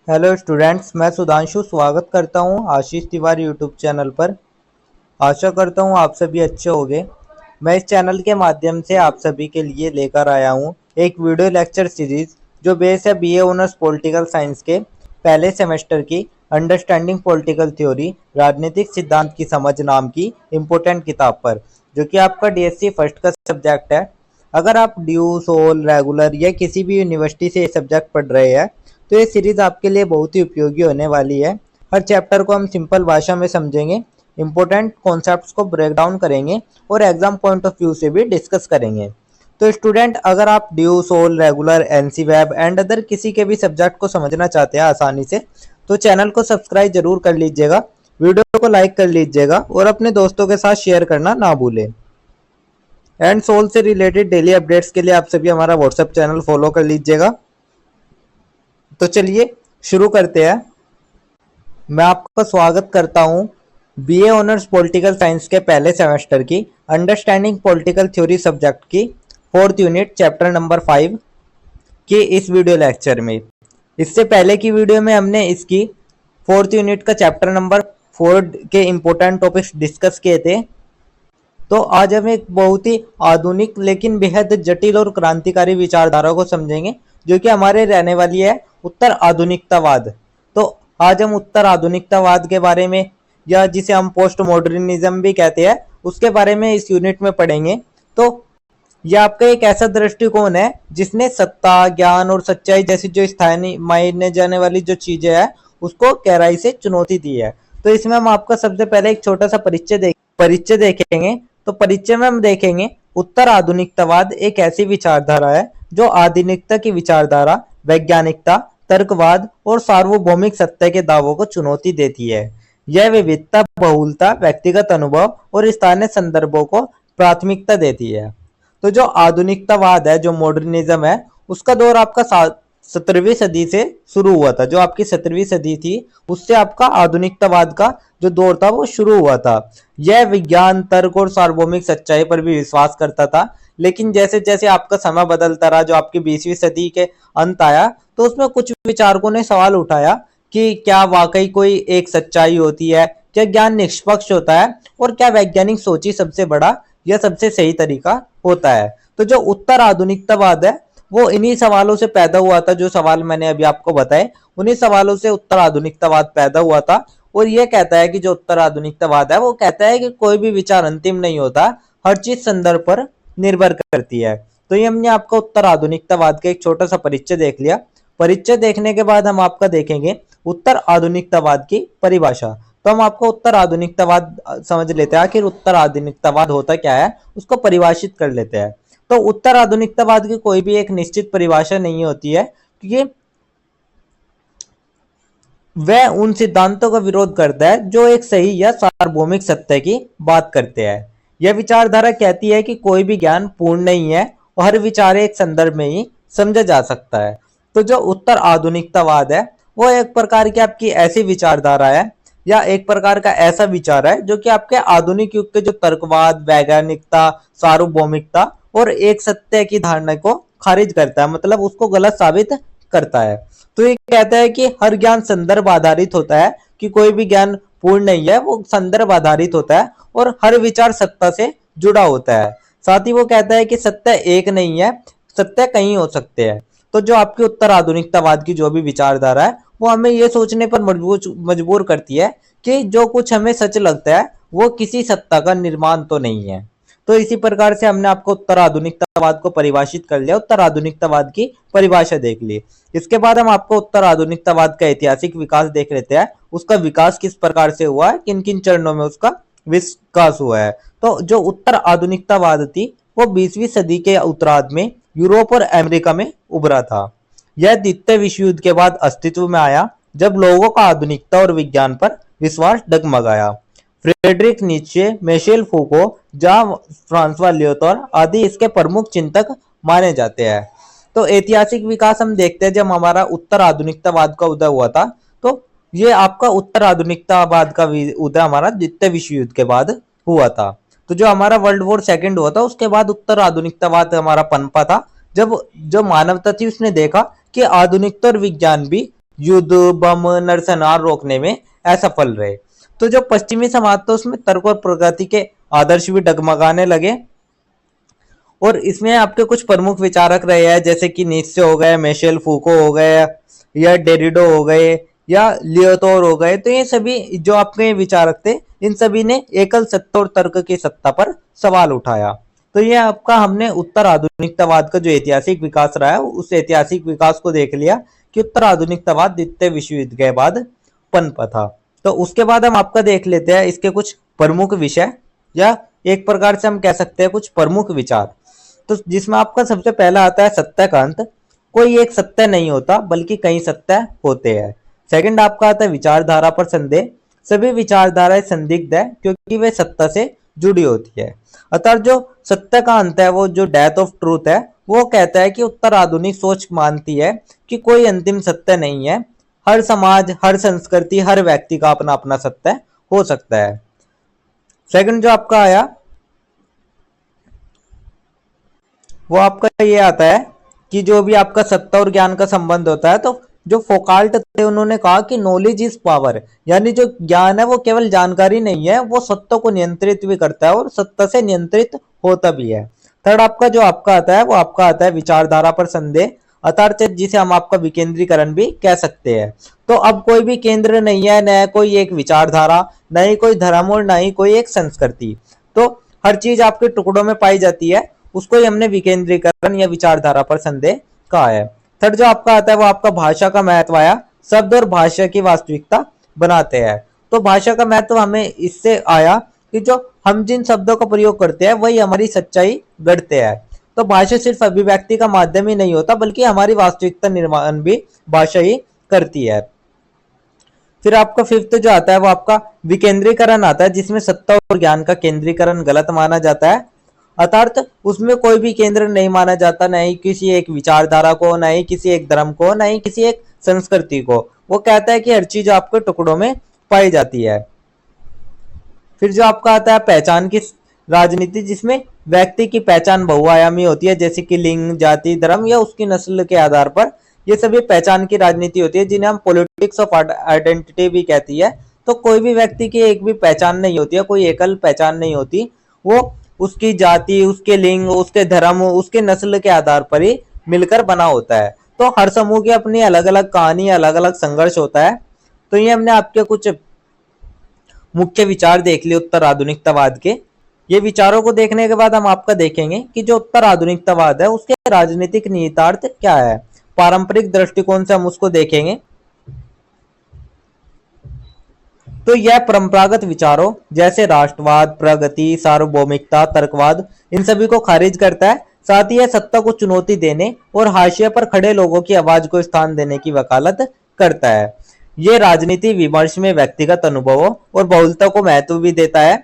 Hello students, मैं सुधांशु स्वागत करता हूं आशीष तिवारी यूट्यूब चैनल पर। आशा करता हूं आप सभी अच्छे होंगे। मैं इस चैनल के माध्यम से आप सभी के लिए लेकर आया हूं एक वीडियो लेक्चर सीरीज जो बेस है बीए ऑनर्स पॉलिटिकल साइंस के पहले सेमेस्टर की अंडरस्टैंडिंग पॉलिटिकल थ्योरी राजनीतिक सिद्धांत की समझ नाम की इम्पोर्टेंट किताब पर, जो कि आपका डीएससी फर्स्ट का सब्जेक्ट है। अगर आप ड्यू, सोल, रेगुलर या किसी भी यूनिवर्सिटी से ये सब्जेक्ट पढ़ रहे हैं तो ये सीरीज आपके लिए बहुत ही उपयोगी होने वाली है। हर चैप्टर को हम सिंपल भाषा में समझेंगे, इंपॉर्टेंट कॉन्सेप्ट्स को ब्रेक डाउन करेंगे और एग्जाम पॉइंट ऑफ व्यू से भी डिस्कस करेंगे। तो स्टूडेंट, अगर आप DU, SOL, regular, NC web and other किसी के भी सब्जेक्ट को समझना चाहते हैं आसानी से, तो चैनल को सब्सक्राइब जरूर कर लीजिएगा, वीडियो को लाइक कर लीजिएगा और अपने दोस्तों के साथ शेयर करना ना भूलें। एंड सोल से रिलेटेड डेली अपडेट्स के लिए आप सभी हमारा व्हाट्सएप चैनल फॉलो कर लीजिएगा। तो चलिए शुरू करते हैं। मैं आपका स्वागत करता हूं बीए ऑनर्स पॉलिटिकल साइंस के पहले सेमेस्टर की अंडरस्टैंडिंग पॉलिटिकल थ्योरी सब्जेक्ट की फोर्थ यूनिट चैप्टर नंबर 5 के इस वीडियो लेक्चर में। इससे पहले की वीडियो में हमने इसकी फोर्थ यूनिट का चैप्टर नंबर 4 के इम्पोर्टेंट टॉपिक्स डिस्कस किए थे। तो आज हम एक बहुत ही आधुनिक लेकिन बेहद जटिल और क्रांतिकारी विचारधारा को समझेंगे, जो कि हमारे रहने वाली है उत्तर आधुनिकतावाद। तो आज हम उत्तर आधुनिकतावाद के बारे में, या जिसे हम पोस्ट मॉडर्निज्म भी कहते हैं, उसके बारे में इस यूनिट में पढ़ेंगे। तो यह आपका एक ऐसा दृष्टिकोण है जिसने सत्ता, ज्ञान और सच्चाई जैसी जो स्थानीय मायने जाने वाली जो चीजें हैं उसको गहराई से चुनौती दी है। तो इसमें हम आपका सबसे पहले एक छोटा सा परिचय देखेंगे। तो परिचय में हम देखेंगे उत्तर आधुनिकतावाद एक ऐसी विचारधारा है जो आधुनिकता की विचारधारा, वैज्ञानिकता, तर्कवाद और सार्वभौमिक सत्य के दावों को चुनौती देती है। यह विविधता, बहुलता, व्यक्तिगत अनुभव और स्थानीय संदर्भों को प्राथमिकता देती है। तो जो आधुनिकतावाद है, जो मॉडर्निज्म है, उसका दौर आपका 17वीं सदी से शुरू हुआ था। जो आपकी 17वीं सदी थी उससे आपका आधुनिकतावाद का जो दौर था वो शुरू हुआ था। यह विज्ञान, तर्क और सार्वभौमिक सच्चाई पर भी विश्वास करता था। लेकिन जैसे जैसे आपका समय बदलता रहा, जो आपकी 20वीं सदी के अंत आया, तो उसमें कुछ विचारकों ने सवाल उठाया कि क्या वाकई कोई एक सच्चाई होती है, क्या ज्ञान निष्पक्ष होता है और क्या वैज्ञानिक सोच ही सबसे बड़ा या सबसे सही तरीका होता है। तो जो उत्तर आधुनिकतावाद है वो इन्हीं सवालों से पैदा हुआ था। जो सवाल मैंने अभी आपको बताए, उन्हीं सवालों से उत्तर आधुनिकतावाद पैदा हुआ था। और ये कहता है कि जो उत्तर आधुनिकतावाद है वो कहता है कि कोई भी विचार अंतिम नहीं होता, हर चीज संदर्भ पर निर्भर करती है। तो ये हमने आपका उत्तर आधुनिकतावाद का एक छोटा सा परिचय देख लिया। परिचय देखने के बाद हम आपका देखेंगे उत्तर आधुनिकतावाद की परिभाषा। तो हम आपको उत्तर आधुनिकतावाद समझ लेते हैं, आखिर उत्तर आधुनिकतावाद होता क्या है उसको परिभाषित कर लेते हैं। तो उत्तर आधुनिकतावाद की कोई भी एक निश्चित परिभाषा नहीं होती है, क्योंकि वह उन सिद्धांतों का विरोध करता है जो एक सही या सार्वभौमिक सत्य की बात करते हैं। यह विचारधारा कहती है कि कोई भी ज्ञान पूर्ण नहीं है और हर विचार एक संदर्भ में ही समझा जा सकता है। तो जो उत्तर आधुनिकतावाद है वो एक प्रकार की आपकी ऐसी विचारधारा है, या एक प्रकार का ऐसा विचार है जो कि आपके आधुनिक युग के जो तर्कवाद, वैज्ञानिकता, सार्वभौमिकता और एक सत्य की धारणा को खारिज करता है, मतलब उसको गलत साबित करता है। तो ये कहता है कि हर ज्ञान संदर्भ आधारित होता है, कि कोई भी ज्ञान पूर्ण नहीं है, वो संदर्भ आधारित होता है और हर विचार सत्ता से जुड़ा होता है। साथ ही वो कहता है कि सत्य एक नहीं है, सत्य कहीं हो सकते हैं। तो जो आपकी उत्तर आधुनिकतावाद की जो भी विचारधारा है वो हमें ये सोचने पर मजबूर करती है कि जो कुछ हमें सच लगता है वो किसी सत्ता का निर्माण तो नहीं है। तो इसी प्रकार से हमने आपको उत्तर आधुनिकतावाद को परिभाषित कर लिया, उत्तर आधुनिकतावाद की परिभाषा देख ली। इसके बाद हम आपको उत्तर आधुनिकतावाद का ऐतिहासिक विकास देख लेते हैं। उसका विकास किस प्रकार से हुआ है, किन किन चरणों में उसका विकास हुआ है। तो जो उत्तर आधुनिकतावाद थी वो 20वीं सदी के उत्तरार्ध में यूरोप और अमेरिका में उभरा था। यह द्वितीय विश्व युद्ध के बाद अस्तित्व में आया, जब लोगों का आधुनिकता और विज्ञान पर विश्वास डगमगाया। Friedrich Nietzsche, Michel Foucault, Jean François Lyotard आदि इसके प्रमुख चिंतक माने जाते हैं। तो ऐतिहासिक विकास हम देखते हैं, जब हमारा उत्तर आधुनिकतावाद का उदय हुआ था, तो ये आपका उत्तर आधुनिकतावाद का उदय हमारा द्वितीय विश्व युद्ध के बाद हुआ था। तो जो हमारा वर्ल्ड वॉर सेकंड हुआ था उसके बाद उत्तर आधुनिकतावाद हमारा पनपा था, जब जो मानवता थी उसने देखा कि आधुनिकता और विज्ञान भी युद्ध, बम, नरसंहार रोकने में असफल रहे। तो जो पश्चिमी समाज था उसमें तर्क और प्रगति के आदर्श भी डगमगाने लगे। और इसमें आपके कुछ प्रमुख विचारक रहे हैं, जैसे कि नीत्शे हो गए, मिशेल फूको हो गए, या डेरिडो हो गए, या लियोतोर हो गए। तो ये सभी जो आपके विचारक थे, इन सभी ने एकल सत्ता और तर्क की सत्ता पर सवाल उठाया। तो ये आपका हमने उत्तर आधुनिकतावाद का जो ऐतिहासिक विकास रहा है, उस ऐतिहासिक विकास को देख लिया कि उत्तर आधुनिकतावाद द्वितीय विश्व युद्ध के बाद पनपा था। तो उसके बाद हम आपका देख लेते हैं इसके कुछ प्रमुख विषय, या एक प्रकार से हम कह सकते हैं कुछ प्रमुख विचार। तो जिसमें आपका सबसे पहला आता है सत्य का अंत। कोई एक सत्य नहीं होता बल्कि कई सत्य होते हैं। सेकंड आपका आता है विचारधारा पर संदेह। सभी विचारधाराएं संदिग्ध है क्योंकि वे सत्य से जुड़ी होती है। अतः जो सत्य का अंत है, वो जो डेथ ऑफ ट्रूथ है, वो कहता है कि उत्तर आधुनिक सोच मानती है कि कोई अंतिम सत्य नहीं है। हर समाज, हर संस्कृति, हर व्यक्ति का अपना अपना सत्य हो सकता है। सेकंड जो आपका आया वो आपका ये आता है कि जो भी आपका सत्ता और ज्ञान का संबंध होता है, तो जो फोकाल्ट थे उन्होंने कहा कि नॉलेज इज पावर, यानी जो ज्ञान है वो केवल जानकारी नहीं है, वो सत्ता को नियंत्रित भी करता है और सत्ता से नियंत्रित होता भी है। थर्ड आपका जो आपका आता है वो आपका आता है विचारधारा पर संदेह, अर्थात जिसे हम आपका विकेंद्रीकरण भी कह सकते हैं। तो अब कोई भी केंद्र नहीं है, न कोई एक विचारधारा, न ही कोई धर्म और न ही कोई एक संस्कृति। तो हर चीज आपके टुकड़ों में पाई जाती है, उसको ही हमने विकेंद्रीकरण या विचारधारा पर संदेह कहा है। थर्ड जो आपका आता है वो आपका भाषा का महत्व आया। शब्द और भाषा की वास्तविकता बनाते हैं। तो भाषा का महत्व हमें इससे आया कि जो हम जिन शब्दों का प्रयोग करते हैं वही हमारी सच्चाई गढ़ते हैं। तो भाषा सिर्फ अभिव्यक्ति का माध्यम ही नहीं होता बल्कि हमारी वास्तविकता निर्माण भी भाषा ही करती है। फिर आपका फिफ्थ जो आता है वो आपका विकेंद्रीकरण आता है, जिसमें सत्ता और ज्ञान का केंद्रीकरण गलत माना जाता है। अर्थात उसमें कोई भी केंद्र नहीं माना जाता, न ही किसी एक विचारधारा को, न ही किसी एक धर्म को, न ही किसी एक संस्कृति को। वो कहता है कि हर चीज आपके टुकड़ों में पाई जाती है। फिर जो आपका आता है पहचान की राजनीति, जिसमें व्यक्ति की पहचान बहुआयामी होती है, जैसे कि लिंग, जाति, धर्म या उसकी नस्ल के आधार पर। ये सभी पहचान की राजनीति होती है, जिन्हें हम पॉलिटिक्स ऑफ आइडेंटिटी भी कहती है। तो कोई भी व्यक्ति की एक भी पहचान नहीं होती है, कोई एकल पहचान नहीं होती। वो उसकी जाति, उसके लिंग, उसके धर्म, उसके नस्ल के आधार पर ही मिलकर बना होता है। तो हर समूह की अपनी अलग अलग कहानी, अलग अलग संघर्ष होता है। तो ये हमने आपके कुछ मुख्य विचार देख लिए उत्तर आधुनिकतावाद के। ये विचारों को देखने के बाद हम आपका देखेंगे कि जो उत्तर आधुनिकतावाद है उसके राजनीतिक निहितार्थ क्या है। पारंपरिक दृष्टिकोण से हम उसको देखेंगे। तो यह परंपरागत विचारों जैसे राष्ट्रवाद, प्रगति, सार्वभौमिकता, तर्कवाद, इन सभी को खारिज करता है। साथ ही यह सत्ता को चुनौती देने और हाशिए पर खड़े लोगों की आवाज को स्थान देने की वकालत करता है। ये राजनीति विमर्श में व्यक्तिगत अनुभवों और बहुलता को महत्व भी देता है।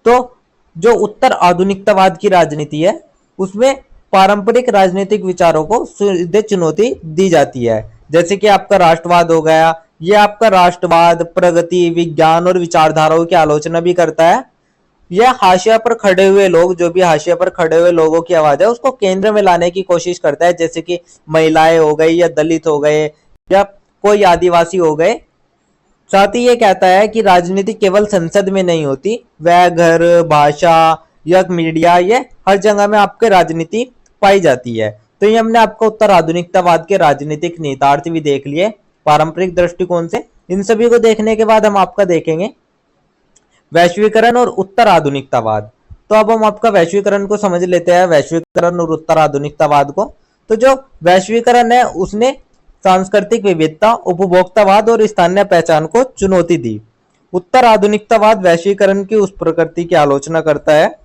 तो जो उत्तर आधुनिकतावाद की राजनीति है उसमें पारंपरिक राजनीतिक विचारों को सीधे चुनौती दी जाती है, जैसे कि आपका राष्ट्रवाद हो गया। ये आपका राष्ट्रवाद, प्रगति, विज्ञान और विचारधाराओं की आलोचना भी करता है। यह हाशिया पर खड़े हुए लोग, जो भी हाशिया पर खड़े हुए लोगों की आवाज है उसको केंद्र में लाने की कोशिश करता है, जैसे कि महिलाएं हो गई, या दलित हो गए, या कोई आदिवासी हो गए। साथ ही ये कहता है कि राजनीति केवल संसद में नहीं होती, वह घर, भाषा या मीडिया, ये हर जगह में आपके राजनीति पाई जाती है। तो ये हमने आपको उत्तर आधुनिकतावाद के राजनीतिक निहितार्थ भी देख लिए पारंपरिक दृष्टिकोण से। इन सभी को देखने के बाद हम आपका देखेंगे वैश्वीकरण और उत्तर आधुनिकतावाद। तो अब हम आपका वैश्वीकरण को समझ लेते हैं, वैश्वीकरण और उत्तर आधुनिकतावाद को। तो जो वैश्वीकरण है उसने सांस्कृतिक विविधता, उपभोक्तावाद और स्थानीय पहचान को चुनौती दी। उत्तर आधुनिकतावाद वैश्वीकरण की उस प्रकृति की आलोचना करता है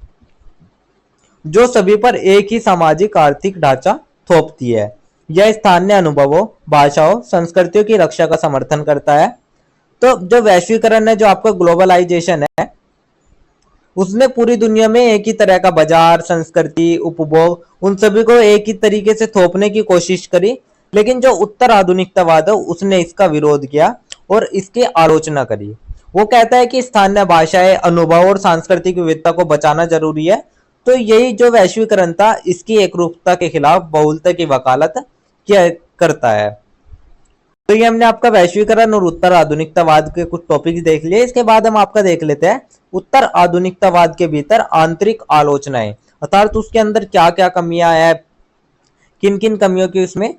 जो सभी पर एक ही सामाजिक आर्थिक ढांचा थोपती है। यह स्थानीय अनुभवों, भाषाओं, संस्कृतियों की रक्षा का समर्थन करता है। तो जो वैश्वीकरण है, जो आपका ग्लोबलाइजेशन है, उसने पूरी दुनिया में एक ही तरह का बाजार, संस्कृति, उपभोग, उन सभी को एक ही तरीके से थोपने की कोशिश करी। लेकिन जो उत्तर आधुनिकतावाद है उसने इसका विरोध किया और इसकी आलोचना करी। वो कहता है कि स्थानीय भाषाएं, अनुभव और सांस्कृतिक विविधता को बचाना जरूरी है। तो यही जो वैश्वीकरण था, इसकी एकरूपता के खिलाफ बहुलता की वकालत किया करता है। तो ये हमने आपका वैश्वीकरण और उत्तर आधुनिकतावाद के कुछ टॉपिक्स देख लिए। इसके बाद हम आपका देख लेते हैं उत्तर आधुनिकतावाद के भीतर आंतरिक आलोचनाएं, अर्थात उसके अंदर क्या क्या कमियां है, किन किन कमियों की उसमें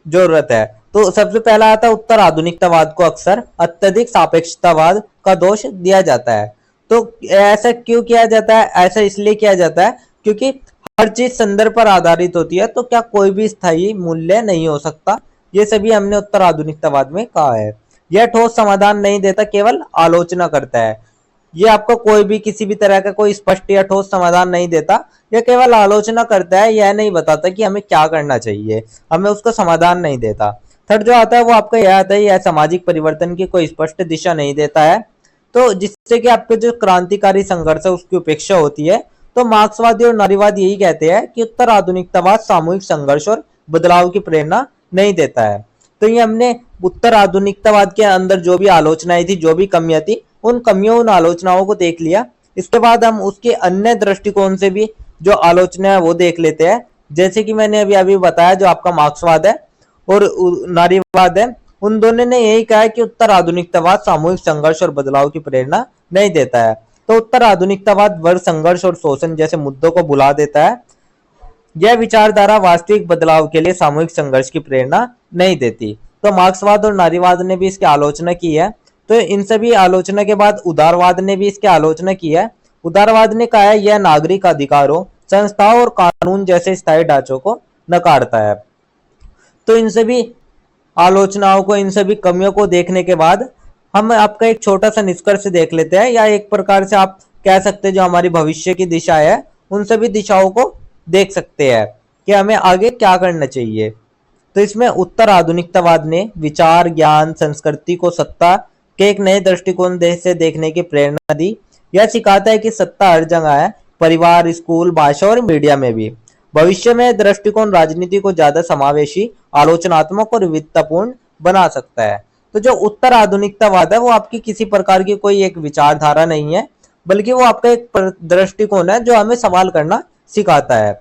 जरूरत है। तो सबसे पहला आता है उत्तर आधुनिकतावाद को अक्सर अत्यधिक सापेक्षतावाद का दोष दिया जाता है। तो ऐसा क्यों किया जाता है? ऐसा इसलिए किया जाता है क्योंकि हर चीज संदर्भ पर आधारित होती है, तो क्या कोई भी स्थायी मूल्य नहीं हो सकता। ये सभी हमने उत्तर आधुनिकतावाद में कहा है। यह ठोस समाधान नहीं देता, केवल आलोचना करता है। ये आपको कोई भी किसी भी तरह का कोई स्पष्ट या ठोस समाधान नहीं देता, यह केवल आलोचना करता है। यह नहीं बताता कि हमें क्या करना चाहिए, हमें उसका समाधान नहीं देता। थर्ड जो आता है वो आपका यह आता है, यह सामाजिक परिवर्तन की कोई स्पष्ट दिशा नहीं देता है, तो जिससे कि आपके जो क्रांतिकारी संघर्ष है उसकी उपेक्षा होती है। तो मार्क्सवादी और नारीवाद यही कहते हैं कि उत्तर आधुनिकतावाद सामूहिक संघर्ष और बदलाव की प्रेरणा नहीं देता है। तो ये हमने उत्तर आधुनिकतावाद के अंदर जो भी आलोचनाएं थी, जो भी कमियां थी, उन कमियों उन आलोचनाओं को देख लिया। इसके बाद हम उसके अन्य दृष्टिकोण से भी जो आलोचना है वो देख लेते हैं। जैसे कि मैंने अभी अभी बताया, जो आपका मार्क्सवाद है और नारीवाद है, उन दोनों ने यही कहा है कि उत्तर आधुनिकतावाद सामूहिक संघर्ष और बदलाव की प्रेरणा नहीं देता है। तो उत्तर आधुनिकतावाद वर्ग संघर्ष और शोषण जैसे मुद्दों को भुला देता है। यह विचारधारा वास्तविक बदलाव के लिए सामूहिक संघर्ष की प्रेरणा नहीं देती। तो मार्क्सवाद और नारीवाद ने भी इसकी आलोचना की है। तो इन सभी आलोचना के बाद उदारवाद ने भी इसकी आलोचना की है। उदारवाद ने कहा है यह नागरिक अधिकारों, संस्थाओं और कानून जैसे स्थायी ढांचों को नकारता है। तो इन सभी आलोचनाओं को, इन सभी कमियों को देखने के बाद हम आपका एक छोटा सा निष्कर्ष देख लेते हैं, या एक प्रकार से आप कह सकते हैं जो हमारी भविष्य की दिशा है उन सभी दिशाओं को देख सकते हैं कि हमें आगे क्या करना चाहिए। तो इसमें उत्तर आधुनिकतावाद ने विचार, ज्ञान, संस्कृति को सत्ता के एक नए दृष्टिकोण से देखने की प्रेरणा दी। यह सिखाता है कि सत्ता हर जगह है, परिवार, स्कूल, भाषा और मीडिया में भी। भविष्य में दृष्टिकोण राजनीति को ज्यादा समावेशी, आलोचनात्मक और वित्तपूर्ण बना सकता है। तो जो उत्तर आधुनिकतावाद है वो आपकी किसी प्रकार की कोई एक विचारधारा नहीं है, बल्कि वो आपका एक दृष्टिकोण है जो हमें सवाल करना सिखाता है।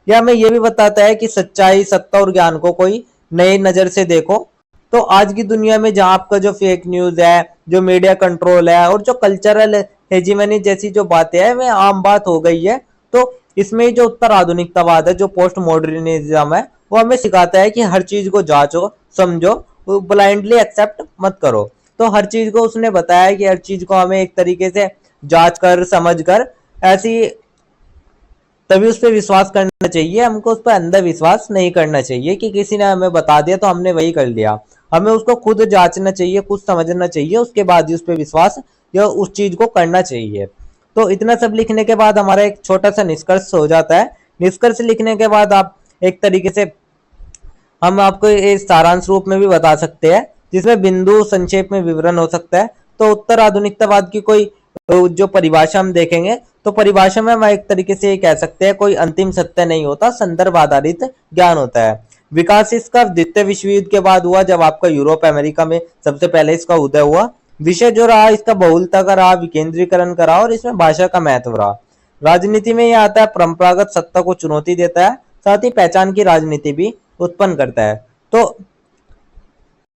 यह हमें यह भी बताता है कि सच्चाई, सत्ता और ज्ञान को कोई नई नजर से देखो। तो आज की दुनिया में जहां आपका जो फेक न्यूज है, जो मीडिया कंट्रोल है और जो कल्चरल हेजीमनी जैसी जो बातें हैं वे आम बात हो गई है। तो इसमें जो उत्तर आधुनिकतावाद है, जो पोस्ट मॉडर्निज्म है, वो हमें सिखाता है कि हर चीज को जांचो, समझो, ब्लाइंडली एक्सेप्ट मत करो। तो हर चीज को उसने बताया कि हर चीज को हमें एक तरीके से जांच कर, समझ कर, ऐसी तभी उस पर विश्वास करना चाहिए। हमको उस पर अंधविश्वास नहीं करना चाहिए कि किसी ने हमें बता दिया तो हमने वही कर लिया। हमें उसको खुद जांचना चाहिए, खुद समझना चाहिए, उसके बाद ही उस पर विश्वास या उस चीज को करना चाहिए। तो इतना सब लिखने के बाद हमारा एक छोटा सा निष्कर्ष हो जाता है। निष्कर्ष लिखने के बाद आप एक तरीके से हम आपको इस सारांश रूप में भी बता सकते हैं, जिसमें बिंदु संक्षेप में विवरण हो सकता है। तो उत्तर आधुनिकतावाद की कोई जो परिभाषा हम देखेंगे, तो परिभाषा में हम एक तरीके से ये कह सकते हैं कोई अंतिम सत्य नहीं होता, संदर्भ आधारित ज्ञान होता है। विकास इसका द्वितीय विश्व युद्ध के बाद हुआ, जब आपका यूरोप अमेरिका में सबसे पहले इसका उदय हुआ। विषय जो रहा इसका बहुलता का रहा, विकेंद्रीकरण का रहा और इसमें भाषा का महत्व रहा। राजनीति में यह आता है परंपरागत सत्ता को चुनौती देता है, साथ ही पहचान की राजनीति भी उत्पन्न करता है। तो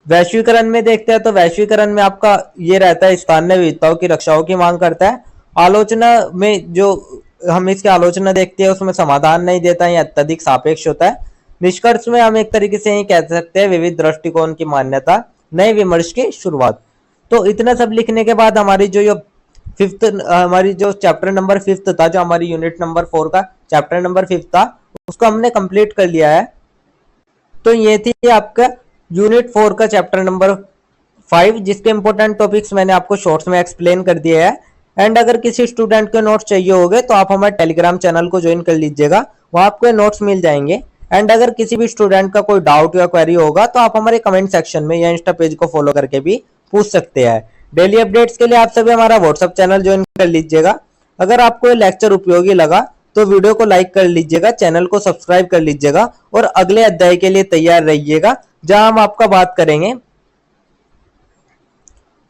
वैश्वीकरण में देखते हैं, तो वैश्वीकरण में आपका ये रहता है स्थानीय विविधताओं की रक्षाओं की मांग करता है। आलोचना में जो हम इसकी आलोचना देखते हैं उसमें समाधान नहीं देता है, या अत्यधिक सापेक्ष होता है। निष्कर्ष में हम एक तरीके से यही कह सकते हैं विविध दृष्टिकोण की मान्यता, नए विमर्श की शुरुआत। तो इतना सब लिखने के बाद हमारी जो फिफ्थ, हमारी जो चैप्टर नंबर 5 था, जो हमारी यूनिट नंबर 4 का चैप्टर नंबर 5 था, उसको हमने कंप्लीट कर लिया है। तो ये थी आपका यूनिट 4 का चैप्टर नंबर 5, जिसके इंपॉर्टेंट टॉपिक्स मैंने आपको शॉर्ट्स में एक्सप्लेन कर दिए हैं। एंड अगर किसी स्टूडेंट के नोट्स चाहिए होंगे तो आप हमारे टेलीग्राम चैनल को ज्वाइन कर लीजिएगा, वहां आपको नोट्स मिल जाएंगे। एंड अगर किसी भी स्टूडेंट का कोई डाउट या क्वेरी होगा तो आप हमारे कमेंट सेक्शन में या इंस्टा पेज को फॉलो करके भी पूछ सकते हैं। डेली अपडेट्स के लिए आप सभी हमारा व्हाट्सएप चैनल ज्वाइन कर लीजिएगा। अगर आपको ये लेक्चर उपयोगी लगा तो वीडियो को लाइक कर लीजिएगा, चैनल को सब्सक्राइब कर लीजिएगा और अगले अध्याय के लिए तैयार रहिएगा, जहां हम आपका बात करेंगे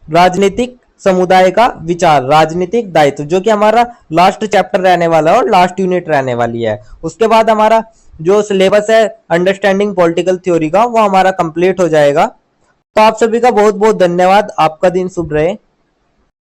राजनीतिक समुदाय का विचार, राजनीतिक दायित्व, जो कि हमारा लास्ट चैप्टर रहने वाला है और लास्ट यूनिट रहने वाली है। उसके बाद हमारा जो सिलेबस है अंडरस्टैंडिंग पॉलिटिकल थ्योरी का वो हमारा कंप्लीट हो जाएगा। तो आप सभी का बहुत बहुत धन्यवाद। आपका दिन शुभ रहे।